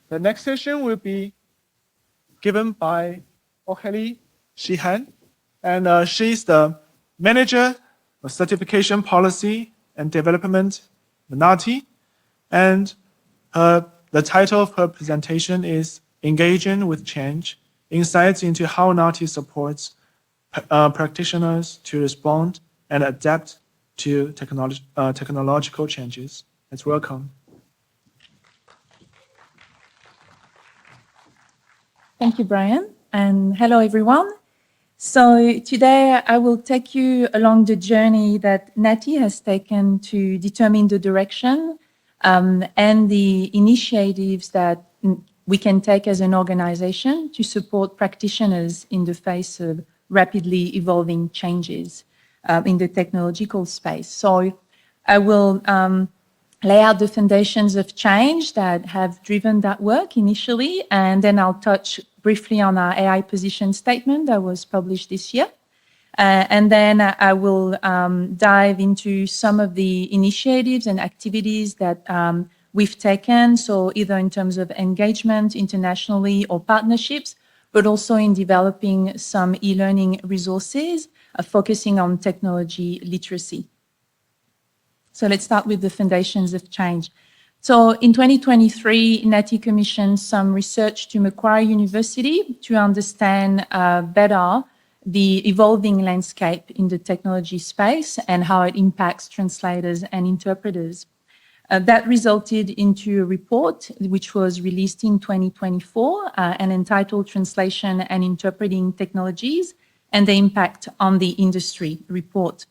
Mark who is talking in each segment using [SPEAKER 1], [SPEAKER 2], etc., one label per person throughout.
[SPEAKER 1] The next session will be given by Aurélie Sheehan, and she's the Manager of Certification Policy and Development at NAATI, and the title of her presentation is Engaging with Change, Insights into how NAATI supports practitioners to respond and adapt to technological changes. Let's welcome.
[SPEAKER 2] Thank you, Brian, and hello, everyone. So today I will take you along the journey that NAATI has taken to determine the direction and the initiatives that we can take as an organization to support practitioners in the face of rapidly evolving changes in the technological space. So I will lay out the foundations of change that have driven that work initially, and then I'll touch briefly on our AI position statement that was published this year. And then I will dive into some of the initiatives and activities that we've taken, so either in terms of engagement internationally or partnerships, but also in developing some e-learning resources focusing on technology literacy. So let's start with the foundations of change. So in 2023, NAATI commissioned some research to Macquarie University to understand better the evolving landscape in the technology space and how it impacts translators and interpreters. That resulted into a report which was released in 2024 and entitled Translation and Interpreting Technologies and the Impact on the Industry report.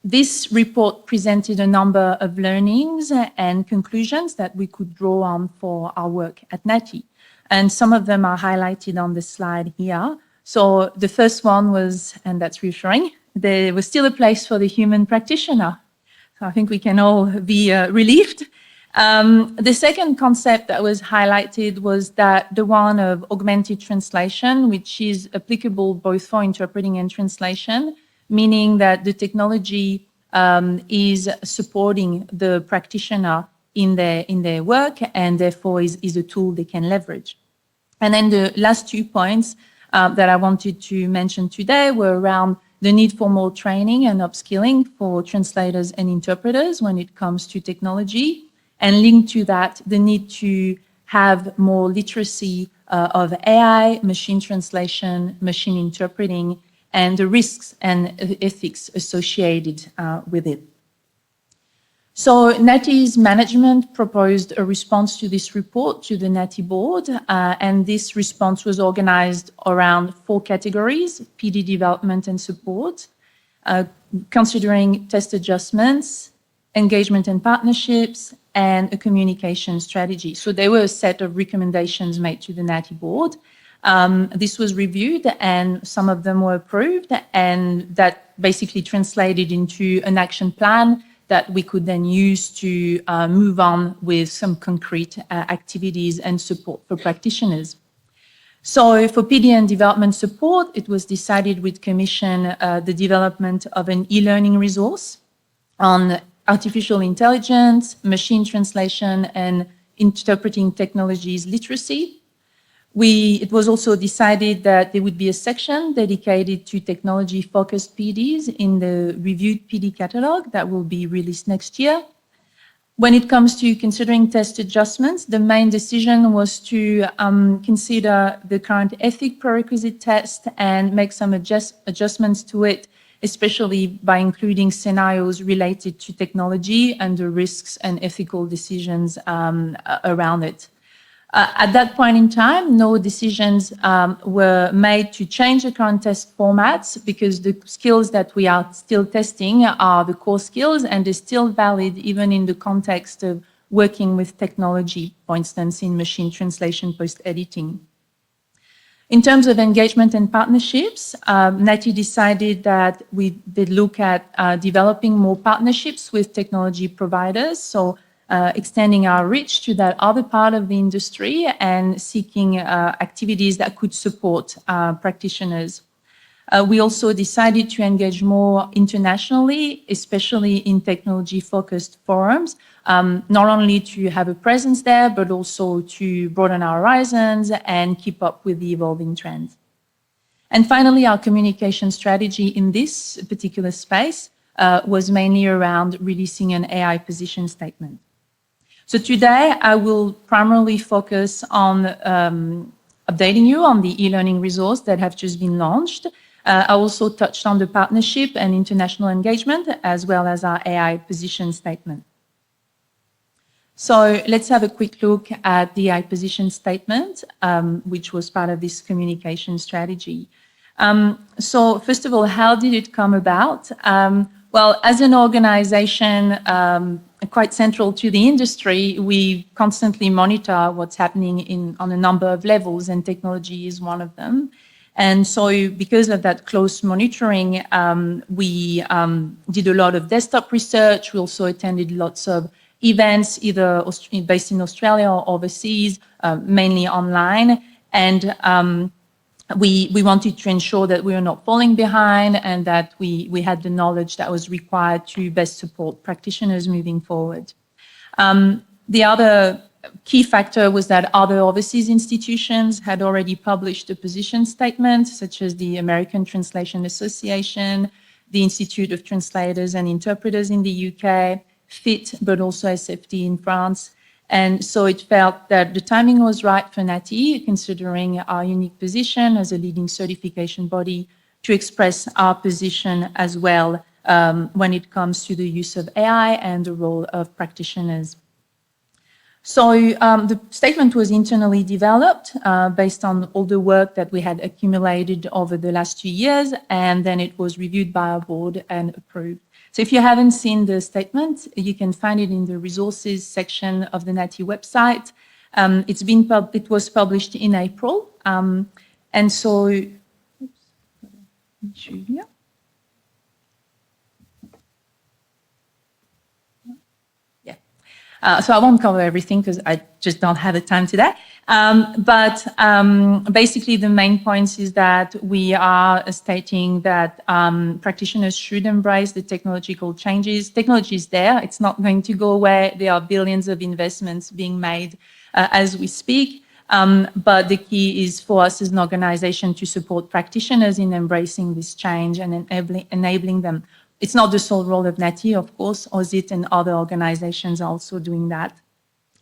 [SPEAKER 2] This report presented a number of learnings and conclusions that we could draw on for our work at NAATI. And some of them are highlighted on the slide here. So the first one was, and that's reassuring, there was still a place for the human practitioner. So I think we can all be relieved. The second concept that was highlighted was that the one of augmented translation, which is applicable both for interpreting and translation, meaning that the technology is supporting the practitioner in their work and therefore is a tool they can leverage. And then the last 2 points that I wanted to mention today were around the need for more training and upskilling for translators and interpreters when it comes to technology, and linked to that, the need to have more literacy of AI, machine translation, machine interpreting, and the risks and ethics associated with it. So NAATI's management proposed a response to this report to the NAATI board, and this response was organized around 4 categories: PD development and support, considering test adjustments, engagement and partnerships, and a communication strategy. So there were a set of recommendations made to the NAATI board. This was reviewed and some of them were approved, and that basically translated into an action plan that we could then use to move on with some concrete activities and support for practitioners. So for PD and development support, it was decided we'd commission the development of an e-learning resource on artificial intelligence, machine translation, and interpreting technologies literacy. It was also decided that there would be a section dedicated to technology-focused PDs in the reviewed PD catalog that will be released next year. When it comes to considering test adjustments, the main decision was to consider the current ethic prerequisite test and make some adjustments to it, especially by including scenarios related to technology and the risks and ethical decisions around it. At that point in time, no decisions were made to change the current test formats because the skills that we are still testing are the core skills and they're still valid even in the context of working with technology, for instance, in machine translation post-editing. In terms of engagement and partnerships, NAATI decided that we did look at developing more partnerships with technology providers, so extending our reach to that other part of the industry and seeking activities that could support practitioners. We also decided to engage more internationally, especially in technology-focused forums, not only to have a presence there, but also to broaden our horizons and keep up with the evolving trends. And finally, our communication strategy in this particular space was mainly around releasing an AI position statement. So today, I will primarily focus on updating you on the e-learning resource that have just been launched. I also touched on the partnership and international engagement, as well as our AI position statement. So let's have a quick look at the AI position statement, which was part of this communication strategy. So first of all, how did it come about? Well, as an organization quite central to the industry, we constantly monitor what's happening on a number of levels, and technology is one of them. And so because of that close monitoring, we did a lot of desktop research. We also attended lots of events, either based in Australia or overseas, mainly online. And we wanted to ensure that we were not falling behind and that we had the knowledge that was required to best support practitioners moving forward. The other key factor was that other overseas institutions had already published a position statement, such as the American Translation Association, the Institute of Translators and Interpreters in the UK, FIT, but also SFT in France. And so it felt that the timing was right for NAATI, considering our unique position as a leading certification body, to express our position as well when it comes to the use of AI and the role of practitioners. So the statement was internally developed based on all the work that we had accumulated over the last 2 years, and then it was reviewed by our board and approved. So if you haven't seen the statement, you can find it in the resources section of the NAATI website. It was published in April. And so, Julia. So I won't cover everything because I just don't have the time today. But basically, the main points is that we are stating that practitioners should embrace the technological changes. Technology is there. It's not going to go away. There are billions of investments being made as we speak. But the key is for us as an organization to support practitioners in embracing this change and enabling them. It's not the sole role of NAATI, of course. OSIT and other organizations are also doing that.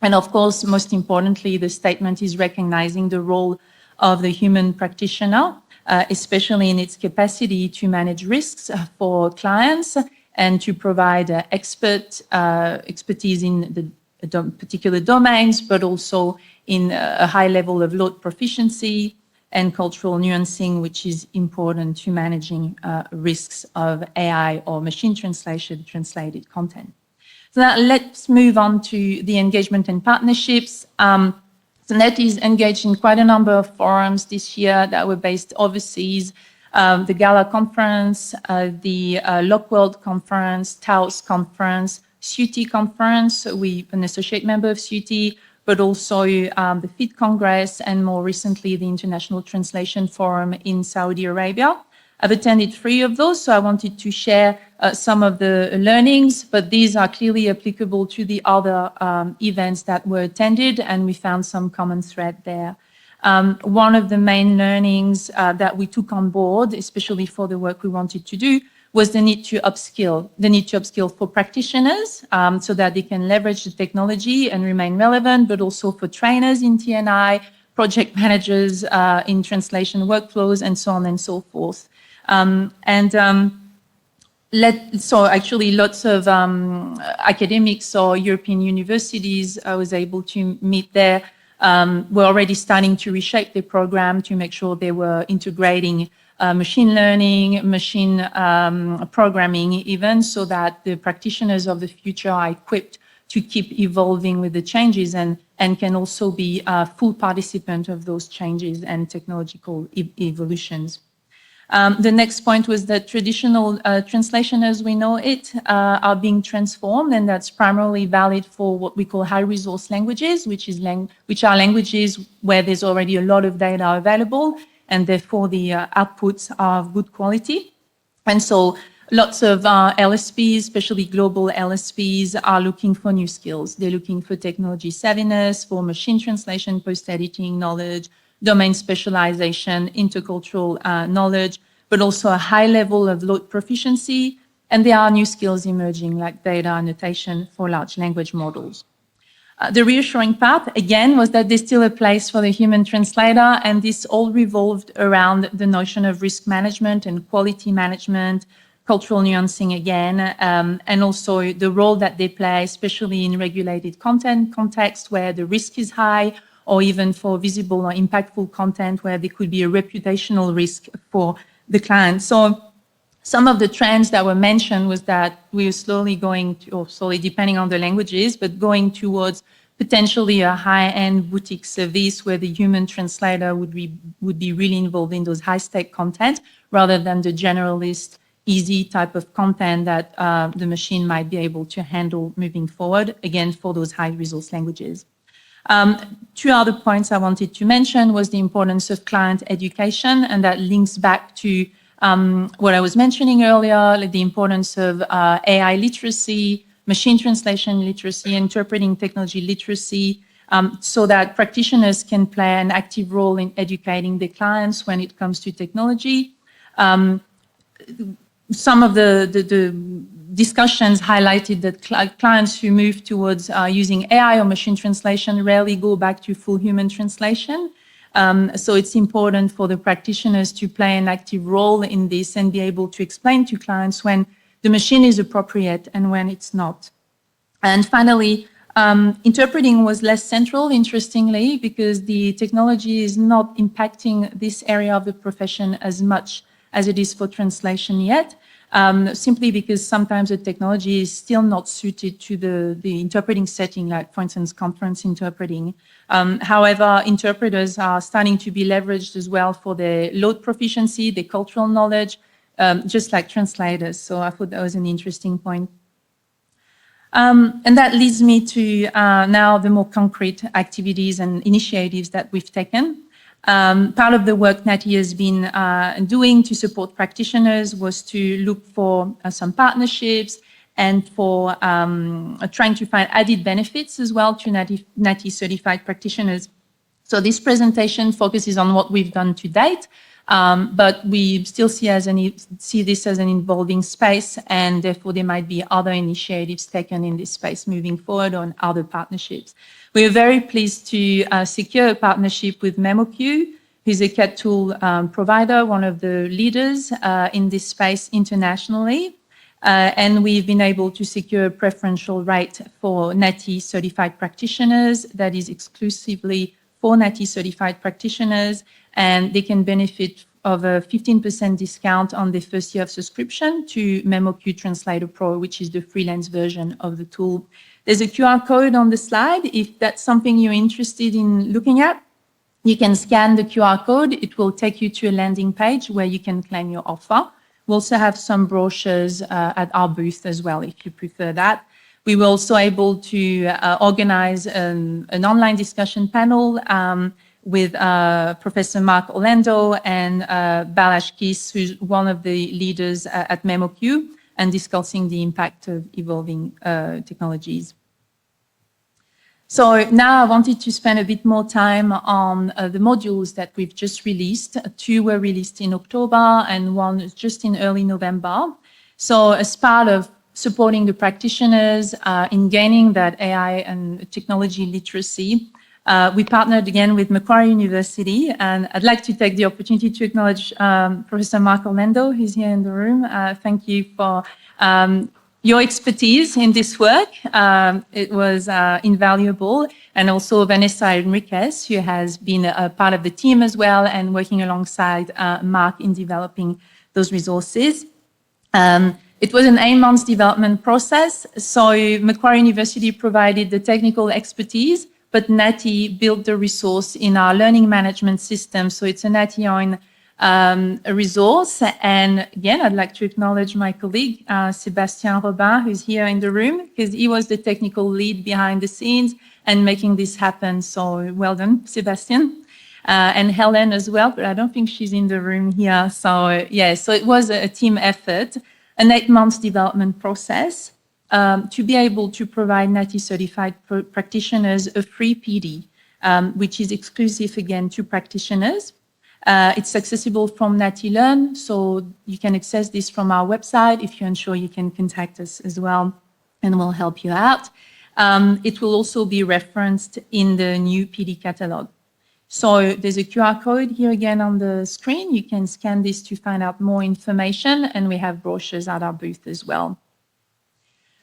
[SPEAKER 2] And of course, most importantly, the statement is recognizing the role of the human practitioner, especially in its capacity to manage risks for clients and to provide expertise in the particular domains, but also in a high level of load proficiency and cultural nuancing, which is important to managing risks of AI or machine translated content. So now let's move on to the engagement and partnerships. So NAATI is engaged in quite a number of forums this year that were based overseas. The Gala Conference, the Lockworld Conference, Taos Conference, SUTI Conference, we're an associate member of SUTI, but also the FIT Congress, and more recently, the International Translation Forum in Saudi Arabia. I've attended 3 of those, so I wanted to share some of the learnings, but these are clearly applicable to the other events that were attended, and we found some common thread there. One of the main learnings that we took on board, especially for the work we wanted to do, was the need to upskill for practitioners so that they can leverage the technology and remain relevant, but also for trainers in TNI, project managers in translation workflows, and so on and so forth. So actually lots of academics or European universities I was able to meet there were already starting to reshape their program to make sure they were integrating machine learning, machine programming even, so that the practitioners of the future are equipped to keep evolving with the changes and can also be a full participant of those changes and technological evolutions. The next point was that traditional translation as we know it are being transformed, and that's primarily valid for what we call high-resource languages, which are languages where there's already a lot of data available and therefore the outputs are of good quality. And so lots of LSPs, especially global LSPs, are looking for new skills. They're looking for technology savviness, for machine translation, post-editing knowledge, domain specialization, intercultural knowledge, but also a high level of load proficiency. And there are new skills emerging, like data annotation for large language models. The reassuring part, again, was that there's still a place for the human translator, and this all revolved around the notion of risk management and quality management, cultural nuancing again, and also the role that they play, especially in regulated content context where the risk is high, or even for visible or impactful content where there could be a reputational risk for the client. So some of the trends that were mentioned was that we are slowly going to, or slowly depending on the languages, but going towards potentially a high-end boutique service where the human translator would be really involved in those high-stake content rather than the generalist, easy type of content that the machine might be able to handle moving forward, again, for those high-resource languages. Two other points I wanted to mention was the importance of client education, and that links back to what I was mentioning earlier, like the importance of AI literacy, machine translation literacy, interpreting technology literacy, so that practitioners can play an active role in educating their clients when it comes to technology. Some of the discussions highlighted that clients who move towards using AI or machine translation rarely go back to full human translation. So it's important for the practitioners to play an active role in this and be able to explain to clients when the machine is appropriate and when it's not. And finally, interpreting was less central, interestingly, because the technology is not impacting this area of the profession as much as it is for translation yet, simply because sometimes the technology is still not suited to the interpreting setting, like, for instance, conference interpreting. However, interpreters are starting to be leveraged as well for their load proficiency, their cultural knowledge, just like translators. So I thought that was an interesting point. And that leads me to now the more concrete activities and initiatives that we've taken. Part of the work NAATI has been doing to support practitioners was to look for some partnerships and for trying to find added benefits as well to NAATI-certified practitioners. So this presentation focuses on what we've done to date, but we still see this as an evolving space, and therefore there might be other initiatives taken in this space moving forward on other partnerships. We are very pleased to secure a partnership with MemoQ, who's a CAT tool provider, one of the leaders in this space internationally. And we've been able to secure a preferential rate for NAATI-certified practitioners that is exclusively for NAATI-certified practitioners, and they can benefit of a 15% discount on their first year of subscription to MemoQ Translator Pro, which is the freelance version of the tool. There's a QR code on the slide. If that's something you're interested in looking at, you can scan the QR code. It will take you to a landing page where you can claim your offer. We also have some brochures at our booth as well, if you prefer that. We were also able to organize an online discussion panel with Professor Mark Orlando and Balazs Kis, who's one of the leaders at MemoQ, and discussing the impact of evolving technologies. So now I wanted to spend a bit more time on the modules that we've just released. Two were released in October and one is just in early November. So as part of supporting the practitioners in gaining that AI and technology literacy, we partnered again with Macquarie University, and I'd like to take the opportunity to acknowledge Professor Mark Orlando, who's here in the room. Thank you for your expertise in this work. It was invaluable. And also Vanessa Enriquez, who has been a part of the team as well and working alongside Mark in developing those resources. It was an 8-month development process. So Macquarie University provided the technical expertise, but NAATI built the resource in our learning management system. So it's a NAATI-owned resource. And again, I'd like to acknowledge my colleague, Sébastien Robin, who's here in the room, because he was the technical lead behind the scenes and making this happen. So well done, Sébastien. and Helen as well, but I don't think she's in the room here. So so it was a team effort, an 8-month development process to be able to provide NAATI-certified practitioners a free PD, which is exclusive again to practitioners. It's accessible from NAATI Learn, so you can access this from our website. If you're unsure, you can contact us as well, and we'll help you out. It will also be referenced in the new PD catalog. So there's a QR code here again on the screen. You can scan this to find out more information, and we have brochures at our booth as well.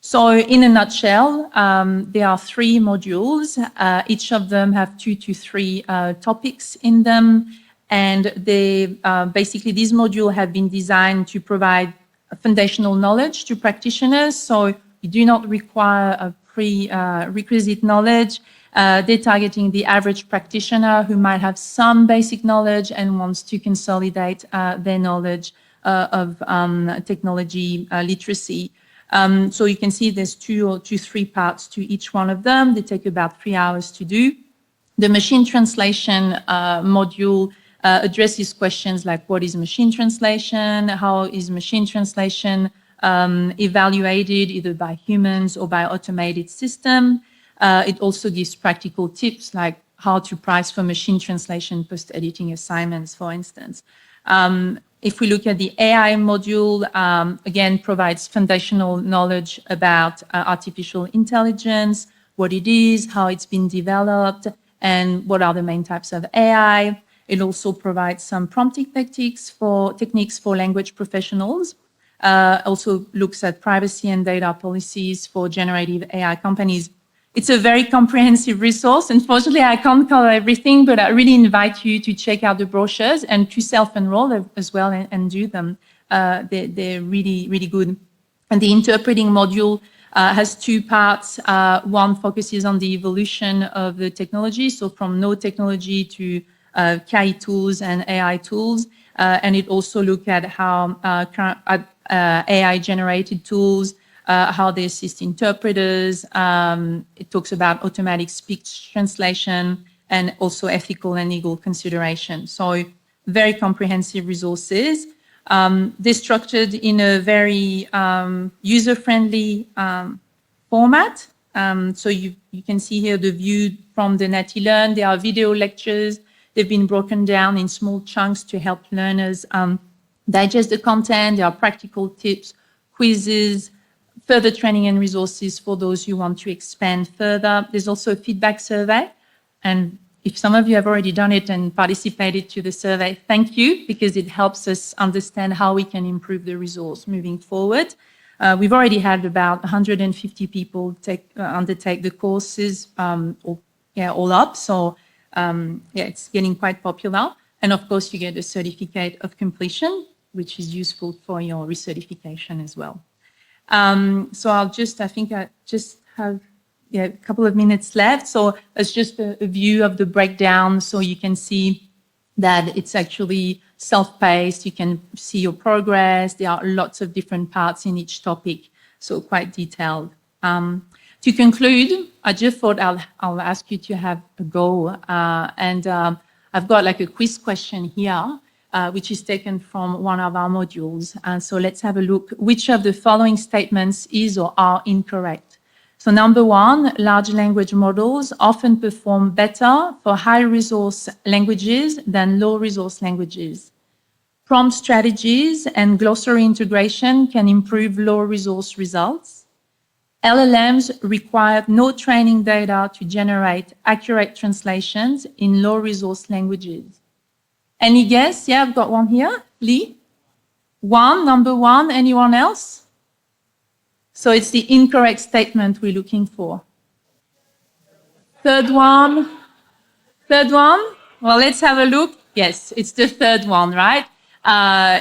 [SPEAKER 2] So in a nutshell, there are 3 modules. Each of them have 2 to 3 topics in them. And they, basically, these modules have been designed to provide foundational knowledge to practitioners. So you do not require a prerequisite knowledge. They're targeting the average practitioner who might have some basic knowledge and wants to consolidate their knowledge of technology literacy. So you can see there's 2 to 3 parts to each one of them. They take about 3 hours to do. The machine translation module addresses questions like what is machine translation, how is machine translation evaluated either by humans or by automated system. It also gives practical tips like how to price for machine translation post-editing assignments, for instance. If we look at the AI module, again, provides foundational knowledge about artificial intelligence, what it is, how it's been developed, and what are the main types of AI. It also provides some prompting techniques for language professionals. Also looks at privacy and data policies for generative AI companies. It's a very comprehensive resource. Unfortunately, I can't cover everything, but I really invite you to check out the brochures and to self-enroll as well and do them. They're really, really good. And the interpreting module has 2 parts. One focuses on the evolution of the technology, so from no technology to KI tools and AI tools. And it also looks at how AI-generated tools, how they assist interpreters. It talks about automatic speech translation and also ethical and legal consideration. So very comprehensive resources. They're structured in a very user-friendly format. So you can see here the view from the NAATI Learn. There are video lectures. They've been broken down in small chunks to help learners digest the content. There are practical tips, quizzes, further training and resources for those who want to expand further. There's also a feedback survey. And if some of you have already done it and participated to the survey, thank you, because it helps us understand how we can improve the resource moving forward. We've already had about 150 people undertake the courses, all up. So it's getting quite popular. And of course, you get a certificate of completion, which is useful for your recertification as well. So I think I just have a couple of minutes left. So it's just a view of the breakdown. So you can see that it's actually self-paced. You can see your progress. There are lots of different parts in each topic, so quite detailed. To conclude, I just thought I'll ask you to have a go. I've got like a quiz question here, which is taken from one of our modules. So let's have a look. Which of the following statements is or are incorrect? So number 1, large language models often perform better for high-resource languages than low-resource languages. Prompt strategies and glossary integration can improve low-resource results. LLMs require no training data to generate accurate translations in low-resource languages. Any guess? Yeah, I've got one here. Lee? Number 1, anyone else? So it's the incorrect statement we're looking for. Third one? Well, let's have a look. Yes, it's the third one, right?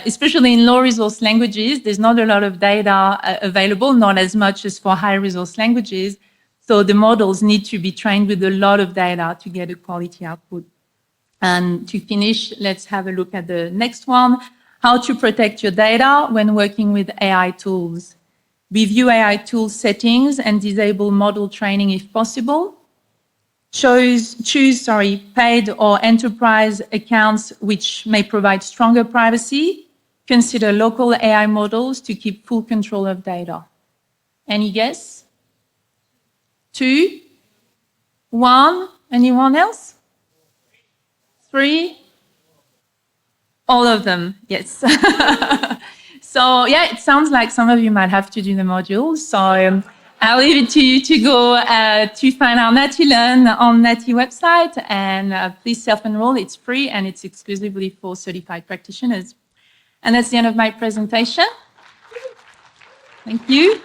[SPEAKER 2] Especially in low-resource languages, there's not a lot of data available, not as much as for high-resource languages. So the models need to be trained with a lot of data to get a quality output. And to finish, let's have a look at the next one. How to protect your data when working with AI tools. Review AI tool settings and disable model training if possible. choose paid or enterprise accounts which may provide stronger privacy. Consider local AI models to keep full control of data. Any guess? 2, 1, anyone else? 3? All of them, yes. So yeah, it sounds like some of you might have to do the modules. So I'll leave it to you to go to find our NAATI Learn on NAATI website, and please self-enroll. It's free and it's exclusively for certified practitioners. And that's the end of my presentation. Thank you.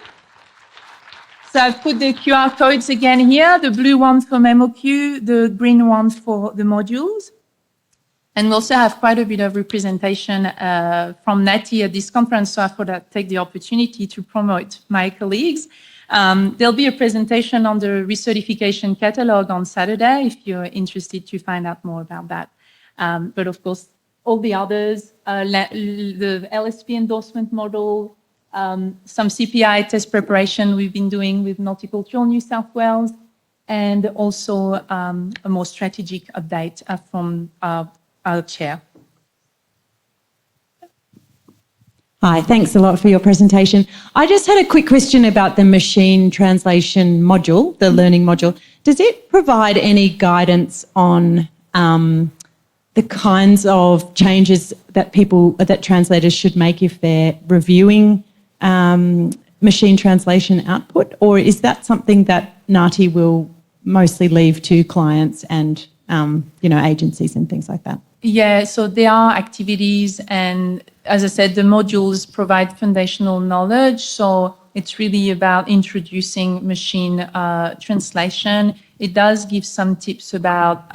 [SPEAKER 2] So I've put the QR codes again here, the blue ones for MemoQ, the green ones for the modules. And we also have quite a bit of representation from NAATI at this conference, so I thought I'd take the opportunity to promote my colleagues. There'll be a presentation on the recertification catalog on Saturday if you're interested to find out more about that. But of course, all the others, the LSP endorsement model, some CPI test preparation we've been doing with Multicultural New South Wales, and also a more strategic update from our chair.
[SPEAKER 3] Hi, thanks a lot for your presentation. I just had a quick question about the machine translation module, the learning module. Does it provide any guidance on the kinds of changes that translators should make if they're reviewing machine translation output, or is that something that NAATI will mostly leave to clients and agencies and things like that?
[SPEAKER 2] Yeah, so there are activities, and as I said, the modules provide foundational knowledge. So it's really about introducing machine translation. It does give some tips about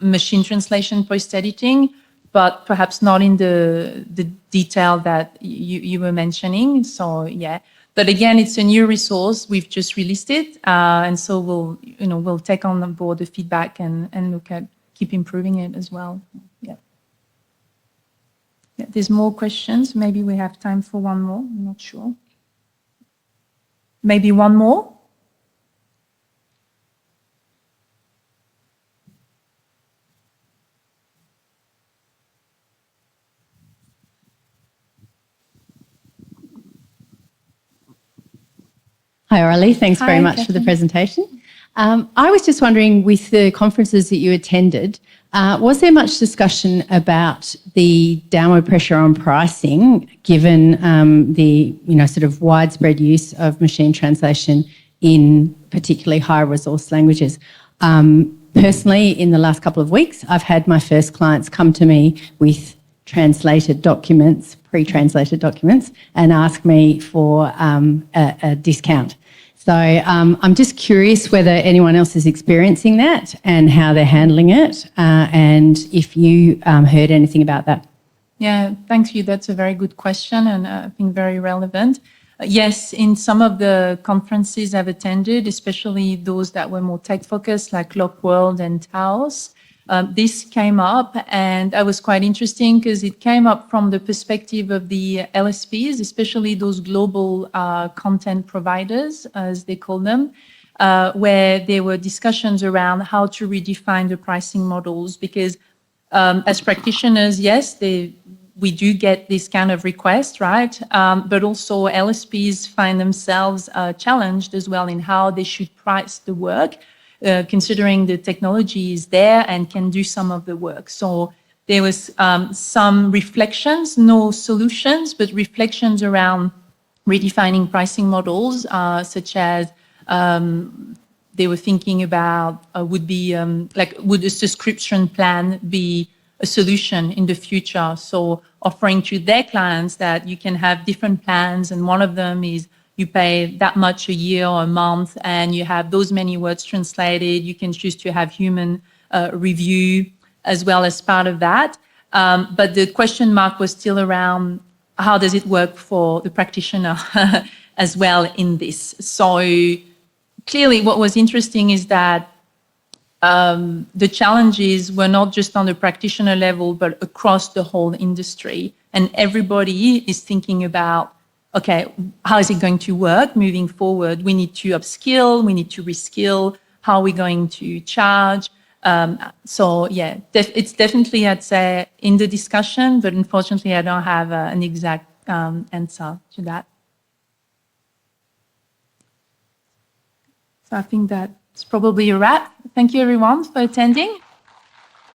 [SPEAKER 2] machine translation post-editing, but perhaps not in the detail that you were mentioning. So yeah, but again, it's a new resource. We've just released it, and so we'll take on board the feedback and look at keep improving it as well. Yeah. There's more questions. Maybe we have time for one more. I'm not sure. Maybe one more.
[SPEAKER 4] Hi, Aurélie. Thanks very much for the presentation. I was just wondering, with the conferences that you attended, was there much discussion about the downward pressure on pricing, given the sort of widespread use of machine translation in particularly high-resource languages? Personally, in the last couple of weeks, I've had my first clients come to me with translated documents, pre-translated documents, and ask me for a discount. So I'm just curious whether anyone else is experiencing that and how they're handling it, and if you heard anything about that.
[SPEAKER 2] Yeah, thank you. That's a very good question, and I think very relevant. Yes, in some of the conferences I've attended, especially those that were more tech-focused, like Lockworld and Taos, this came up, and it was quite interesting because it came up from the perspective of the LSPs, especially those global content providers, as they call them, where there were discussions around how to redefine the pricing models. Because as practitioners, yes, we do get this kind of request, right? But also LSPs find themselves challenged as well in how they should price the work, considering the technology is there and can do some of the work. So there was some reflections, no solutions, but reflections around redefining pricing models, such as they were thinking about would a subscription plan be a solution in the future? So offering to their clients that you can have different plans, and one of them is you pay that much a year or a month, and you have those many words translated. You can choose to have human review as well as part of that. But the question mark was still around how does it work for the practitioner as well in this. So clearly what was interesting is that the challenges were not just on the practitioner level, but across the whole industry. And everybody is thinking about, okay, how is it going to work moving forward? We need to upskill, we need to reskill. how we're going to charge. So yeah, it's definitely, I'd say, in the discussion, but unfortunately I don't have an exact answer to that. So I think that's probably a wrap. Thank you everyone for attending.